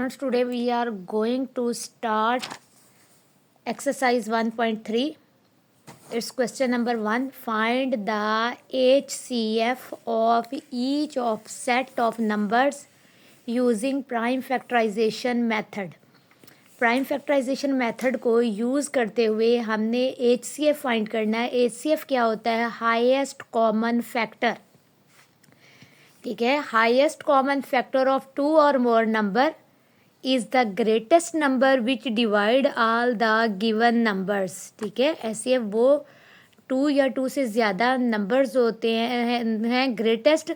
students, today we are going to start exercise 1.3. It's question number 1. Find the HCF of each of set of numbers using prime factorization method. Prime factorisation method को use करते हुए हमने HCF find करना है. HCF क्या होता है? Highest common factor. ठीक है, highest common factor of two और more number is the greatest number which divide all the given numbers. ठीक है, ऐसे वो टू या टू से ज़्यादा नंबर्स होते हैं ग्रेटेस्ट.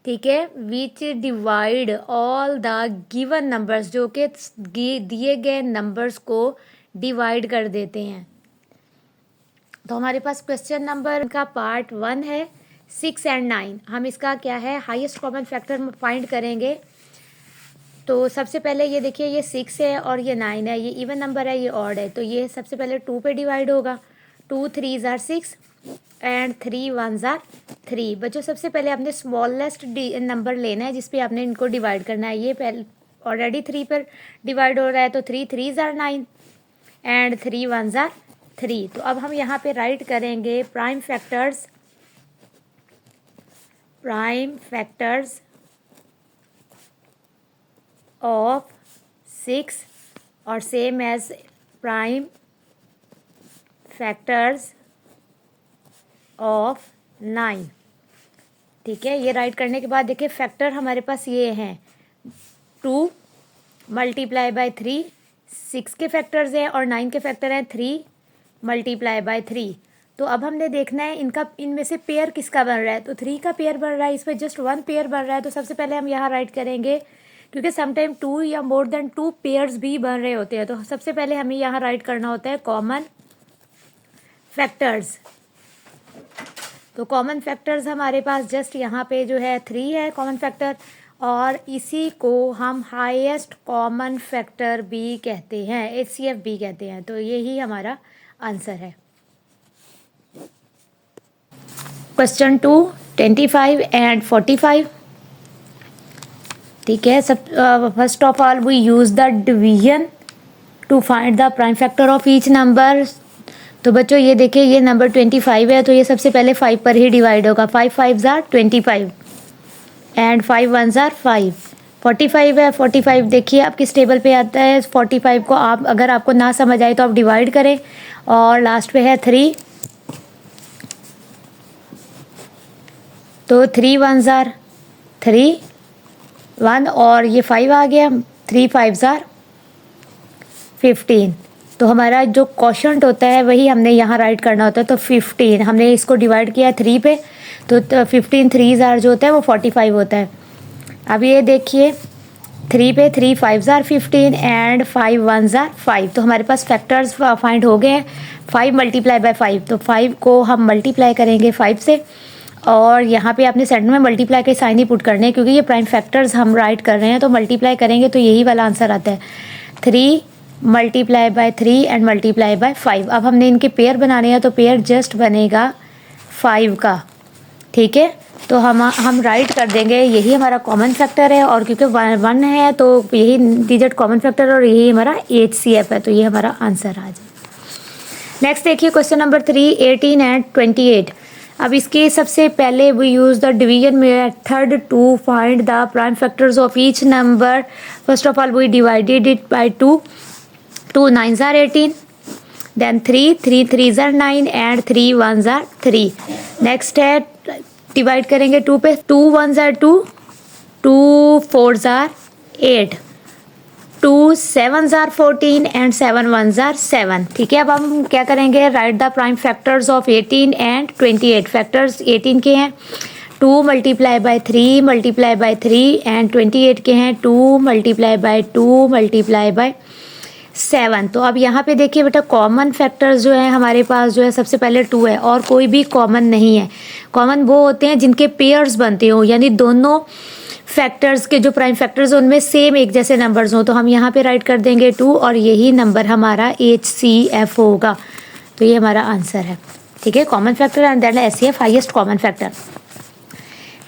ठीक है, विच divide all the given numbers, जो कि दिए गए नंबर्स को डिवाइड कर देते हैं. तो हमारे पास क्वेश्चन नंबर का पार्ट 1 है 6 और 9. हम इसका क्या है हाईएस्ट कॉमन फैक्टर फाइंड करेंगे. तो सबसे पहले ये देखिए, ये 6 है और ये 9 है. ये इवन नंबर है, ये ऑड है. तो ये सबसे पहले 2 पे डिवाइड होगा. 2 3s are 6 and 3 1s are 3. बच्चों सबसे पहले आपने स्मॉलेस्ट नंबर लेना है जिस पे आपने इनको डिवाइड करना है. ये पहले ऑलरेडी 3 पर डिवाइड हो रहा है, तो 3 3s are 9 and 3 1s are 3. तो अब हम यहाँ पे राइट करेंगे प्राइम फैक्टर्स ऑफ 6 और same as prime factors of 9. ठीक है, ये राइट करने के बाद देखिए फैक्टर हमारे पास ये हैं 2 मल्टीप्लाई बाय 3. 6 के फैक्टर्स हैं और 9 के फैक्टर हैं 3 मल्टीप्लाई बाय 3. तो अब हमने देखना है इनमें से पेयर किसका बन रहा है. तो 3 का पेयर बन रहा है, इसमें जस्ट 1 पेयर बन रहा है. तो सबसे पहले हम यहाँ राइट करेंगे, क्योंकि समटाइम 2 या मोर देन 2 पेयर्स भी बन रहे होते हैं. तो सबसे पहले हमें यहाँ राइट करना होता है कॉमन फैक्टर्स. तो कॉमन फैक्टर्स हमारे पास जस्ट यहाँ पे जो है 3 है कॉमन फैक्टर, और इसी को हम हाईएस्ट कॉमन फैक्टर भी कहते हैं, HCF भी कहते हैं. तो यही हमारा आंसर है. Question 2 25 and 45. ठीक है, सब first of all we use the division to find the prime factor of each number. तो बच्चों ये देखिए, ये नंबर 25 है, तो ये सबसे पहले 5 पर ही डिवाइड होगा. 5 5s are 25 and 5 1s are 5. 45 है, 45 देखिए आप किस टेबल पे आता है. 45 को आप अगर आपको ना समझ आए तो आप डिवाइड करें, और लास्ट पे है 3. तो 3 1s are 3 1 और ये 5 आ गया. 3 5s are 15. तो हमारा जो क्वोशंट होता है वही हमने यहाँ राइट करना होता है. तो 15 हमने इसको डिवाइड किया 3 पे, तो 15 3s are जो होता है वो 45 होता है. अब ये देखिए 3 पे 3 5s are 15 and 5 1s are 5. तो हमारे पास फैक्टर्स फाइंड हो गए हैं. 5 मल्टीप्लाई बाय 5, तो 5 को हम मल्टीप्लाई करेंगे 5 से, और यहाँ पे आपने सेंटर में मल्टीप्लाई के साइन ही पुट करने हैं, क्योंकि ये प्राइम फैक्टर्स हम राइट कर रहे हैं. तो मल्टीप्लाई करेंगे तो यही वाला आंसर आता है. 3 multiply by 3 and multiply by 5. अब हमने इनके पेयर बनाने हैं, तो पेयर जस्ट बनेगा 5 का. ठीक है, तो हम राइट कर देंगे यही हमारा कॉमन फैक्टर है, और क्योंकि 1 है तो यही डिजिट कॉमन फैक्टर और यही हमारा HCF है. तो ये हमारा आंसर आ जाए. नेक्स्ट देखिए क्वेश्चन नंबर 3 18 एंड 28. अब इसके सबसे पहले we use the division method to find the prime factors of each number. First of all we divided it by 2. 2 9s are 18, then 3 3s are 9 and 3 1s are 3. Next है divide करेंगे 2 पे. 2 1s are 2, 2 4s are 8, 2 7s are 14 and 7 1s are 7. ठीक है, अब हम क्या करेंगे, right the prime factors of 18 and 28. Factors 18 के हैं 2 multiply by 3 multiply by 3 and 28 के हैं 2 मल्टीप्लाई बाय 2 मल्टीप्लाई बाय 7. तो अब यहाँ पे देखिए बेटा, कॉमन फैक्टर्स जो है हमारे पास जो है सबसे पहले 2 है, और कोई भी कॉमन नहीं है. कॉमन वो होते हैं जिनके पेयर्स बनते हो, यानी दोनों फैक्टर्स के जो प्राइम फैक्टर्स उनमें सेम एक जैसे नंबर्स हो. तो हम यहाँ पे राइट कर देंगे 2, और यही नंबर हमारा HCF होगा. तो ये हमारा आंसर है. ठीक है, common factor and then HCF highest common factor.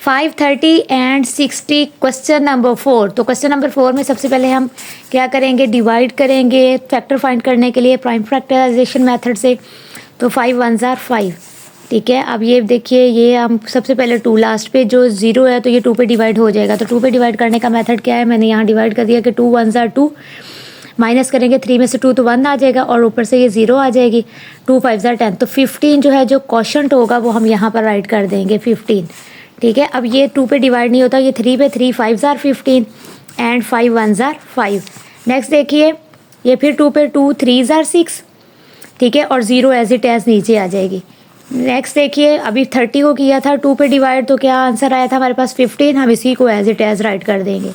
530 and 60 question number 4। तो क्वेश्चन नंबर 4 में सबसे पहले हम क्या करेंगे, डिवाइड करेंगे फैक्टर फाइंड करने के लिए प्राइम फैक्टराइजेशन मेथड से। तो 5 1 जार 5, ठीक है। अब ये देखिए, ये हम सबसे पहले 2 लास्ट पे जो 0 है तो ये 2 पे डिवाइड हो जाएगा। तो 2 पे डिवाइड करने का मेथड क्या है, मैंने यहाँ डिवाइड कर दिया कि 2 1 जार 2, माइनस करेंगे 3 में से 2 तो 1 आ जाएगा और ऊपर से ये 0 आ जाएगी। 2 5 जार 10, तो 15 जो है जो क्वोशंट होगा वो हम यहाँ पर राइट कर देंगे 15, ठीक है। अब ये 2 पे डिवाइड नहीं होता, ये 3 पे, 3 5 जार 15 एंड 5 1 जार 5। नेक्स्ट देखिए, ये फिर 2 पे 2 3 जार 6, ठीक है, और 0 एज इट एज नीचे आ जाएगी। नेक्स्ट देखिए, अभी 30 को किया था 2 पे डिवाइड, तो क्या आंसर आया था हमारे पास 15, हम इसी को एज इट एज राइट कर देंगे।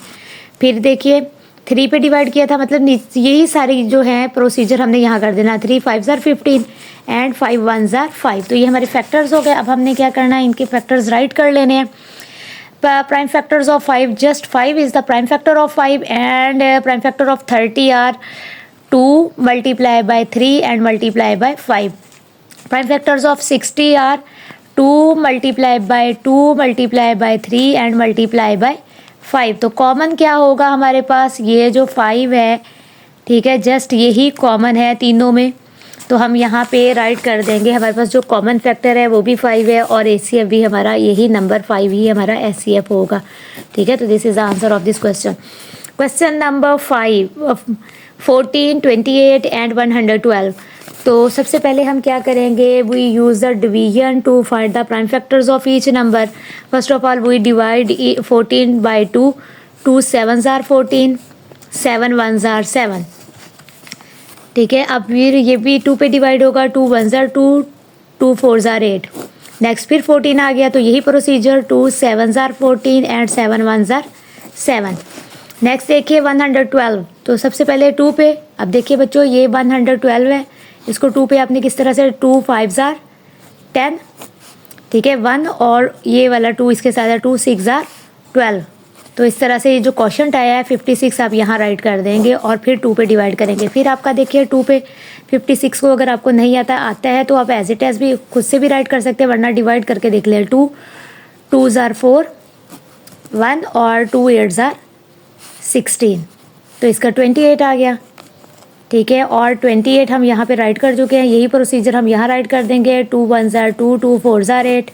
फिर देखिए 3 पे डिवाइड किया था, मतलब यही सारी जो है प्रोसीजर हमने यहाँ कर देना। 3 5 जार 15 एंड 5 1 जार 5, तो ये हमारे फैक्टर्स हो गए। अब हमने क्या करना है, इनके फैक्टर्स राइट कर लेने हैं। Prime factors of 5, just 5 is the prime factor of 5 and prime factor of 30 are 2 multiply by 3 and multiply by 5। Prime factors of 60 are 2 multiply by 2 multiply by 3 and multiply by 5। तो common क्या होगा हमारे पास, ये जो 5 है, ठीक है, just यही कॉमन है तीनों में, तो हम यहाँ पे राइट कर देंगे। हमारे पास जो कॉमन फैक्टर है वो भी 5 है और एचसीएफ भी हमारा यही नंबर 5 ही हमारा एचसीएफ होगा, ठीक है। तो this is the answer of this question. Question number 5, 14 28 and 112। तो सबसे पहले हम क्या करेंगे, we use the division to find the prime factors of each number. First of all we divide 14 by 2, 2 7 जार 14, 7 1 जार 7, ठीक है। अब फिर ये भी 2 पे डिवाइड होगा, 2 1 जार 2, 2 4 जार 8। नेक्स्ट फिर 14 आ गया, तो यही प्रोसीजर, 2 7 जार 14 एंड 7 1 जार 7। नेक्स्ट देखिए 112, तो सबसे पहले 2 पे। अब देखिए बच्चों, ये 112 है, इसको 2 पे आपने किस तरह से, 2 5 जार 10, ठीक है, 1 और ये वाला 2 इसके साथ है, 2 6 जार 12। तो इस तरह से ये जो क्वोशंट आया है 56 आप यहाँ राइट कर देंगे और फिर 2 पे डिवाइड करेंगे। फिर आपका देखिए 2 पे 56 को अगर आपको नहीं आता है तो आप एज इट एज भी खुद से भी राइट कर सकते हैं, वरना डिवाइड करके देख ले। 2 2 जार 4, 1 और 2 8 जार 16, तो इसका 28 आ गया, ठीक है। और 28 हम यहाँ पे राइट कर चुके हैं, यही प्रोसीजर हम यहाँ राइट कर देंगे। 2 1 जार 2, 2 4 जार 8,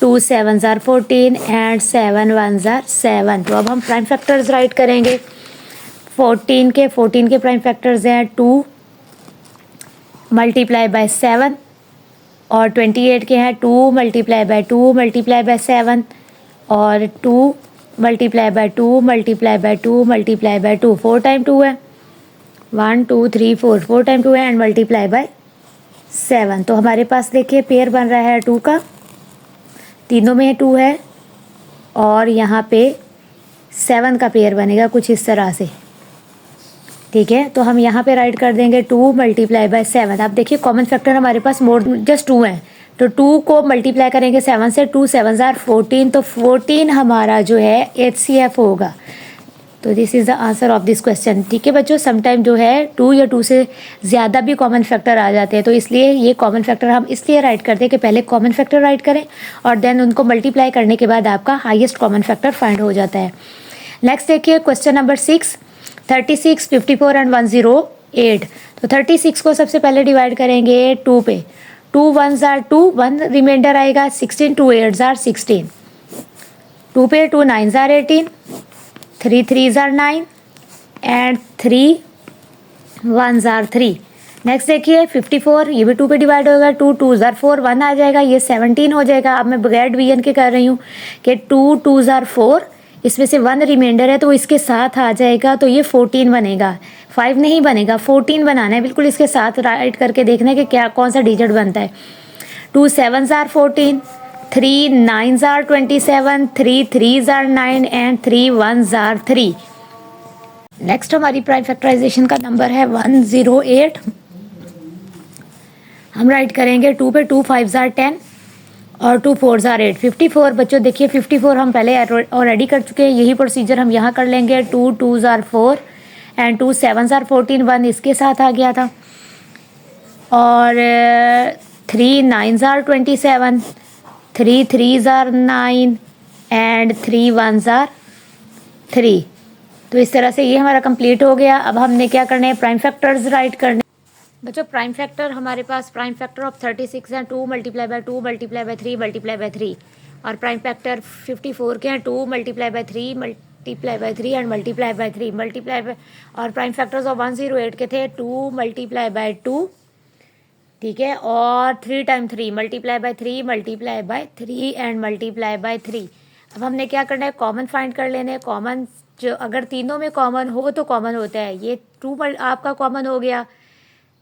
2 7 जार 14 एंड 7 1 जार 7। तो अब हम प्राइम फैक्टर्स राइट करेंगे। 14 के प्राइम फैक्टर्स हैं 2 मल्टीप्लाई बाय 7 और 28 के हैं 2 मल्टीप्लाई बाय 2 मल्टीप्लाई बाय 7 और 2 multiply by 2 multiply by 2 multiply by 2, 4 time 2 है, 1 2 3 4, 4 टाइम 2 है एंड मल्टीप्लाई बाय 7। तो हमारे पास देखिए पेयर बन रहा है 2 का, तीनों में 2 है और यहाँ पे 7 का पेयर बनेगा कुछ इस तरह से, ठीक है। तो हम यहाँ पे राइट कर देंगे 2 मल्टीप्लाई बाय 7। आप देखिए कॉमन फैक्टर हमारे पास मोर जस्ट 2 है, तो 2 को मल्टीप्लाई करेंगे 7 से, 2 7 जार 14, तो 14 हमारा जो है एचसीएफ होगा। तो this is the answer of this question, ठीक है बच्चों। समटाइम जो है 2 या 2 से ज़्यादा भी कॉमन फैक्टर आ जाते हैं, तो इसलिए ये कॉमन फैक्टर हम इसलिए राइट करते हैं कि पहले कॉमन फैक्टर राइट करें और देन उनको मल्टीप्लाई करने के बाद आपका हाईएस्ट कॉमन फैक्टर फाइंड हो जाता है। नेक्स्ट देखिए क्वेश्चन नंबर 6, 36 54 एंड 108। तो 36 को सबसे पहले डिवाइड करेंगे 2 पे, 2 1 जार 2, 1 रिमाइंडर आएगा, 16 2 8 जार 16, 2 पे 2 9 jar 18, 3 3 jar 9 and 3 1 jar 3। Next देखिए 54, ये भी 2 पे डिवाइड होगा, 2 2 जार 4, 1 आ जाएगा, ये 17 हो जाएगा। अब मैं बगैर डिवीजन के कर रही हूँ कि 2 2 जार 4, इसमें से 1 रिमाइंडर है तो इसके साथ आ जाएगा, तो ये 14 बनेगा, 5 नहीं बनेगा, 14 बनाना है, बिल्कुल इसके साथ राइट करके देखना है कि क्या कौन सा डिजिट बनता है। 2 7 जार 14, 3 9 jar 27, 3 3 jar 9 and 3 1 jar 3। Next हमारी प्राइम फैक्टराइजेशन का नंबर है 108। हम राइट करेंगे 2 पे 2 5 जार 10 और 2 4 जार 8। 54 बच्चों देखिए 54 हम पहले ऑलरेडी कर चुके हैं, यही प्रोसीजर हम यहाँ कर लेंगे। 2 2 जार 4 एंड 2 7 जार 14, 1 इसके साथ आ गया था, और 3 9 jar 27, 3 3 jar 9 and 3 1s are 3। तो इस तरह से ये हमारा कंप्लीट हो गया। अब हमने क्या करना है, प्राइम फैक्टर्स राइट करने। बच्चों प्राइम फैक्टर हमारे पास प्राइम फैक्टर ऑफ 36 हैं 2 multiply by 2 multiply by 3 multiply by 3, और प्राइम फैक्टर 54 के हैं 2 multiply by 3 multiply by 3 and multiply by 3 multiply by, और प्राइम फैक्टर्स ऑफ 108 के थे 2 मल्टीप्लाई बाय 2, ठीक है, और 3 time 3 multiply by 3 multiply by 3 and multiply by 3। अब हमने क्या करना है, कॉमन फाइंड कर लेने। कॉमन जो अगर तीनों में कॉमन हो तो कॉमन होता है, ये 2 आपका कॉमन हो गया,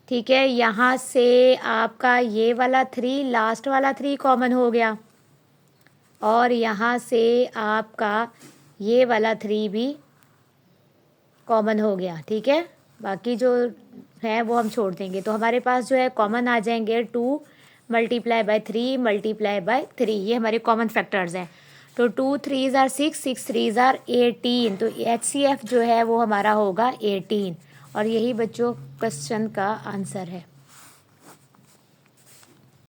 ठीक है। यहाँ से आपका ये वाला 3, लास्ट वाला 3 कॉमन हो गया, और यहाँ से आपका ये वाला 3 भी कॉमन हो गया, ठीक है। बाकी जो है वो हम छोड़ देंगे। तो हमारे पास जो है कॉमन आ जाएंगे 2 मल्टीप्लाई बाय 3 मल्टीप्लाई बाय 3, ये हमारे कॉमन फैक्टर्स हैं। तो 2 3s आर 6, 6 3s आर 18। तो HCF जो है वो हमारा होगा 18, और यही बच्चों क्वेश्चन का आंसर है।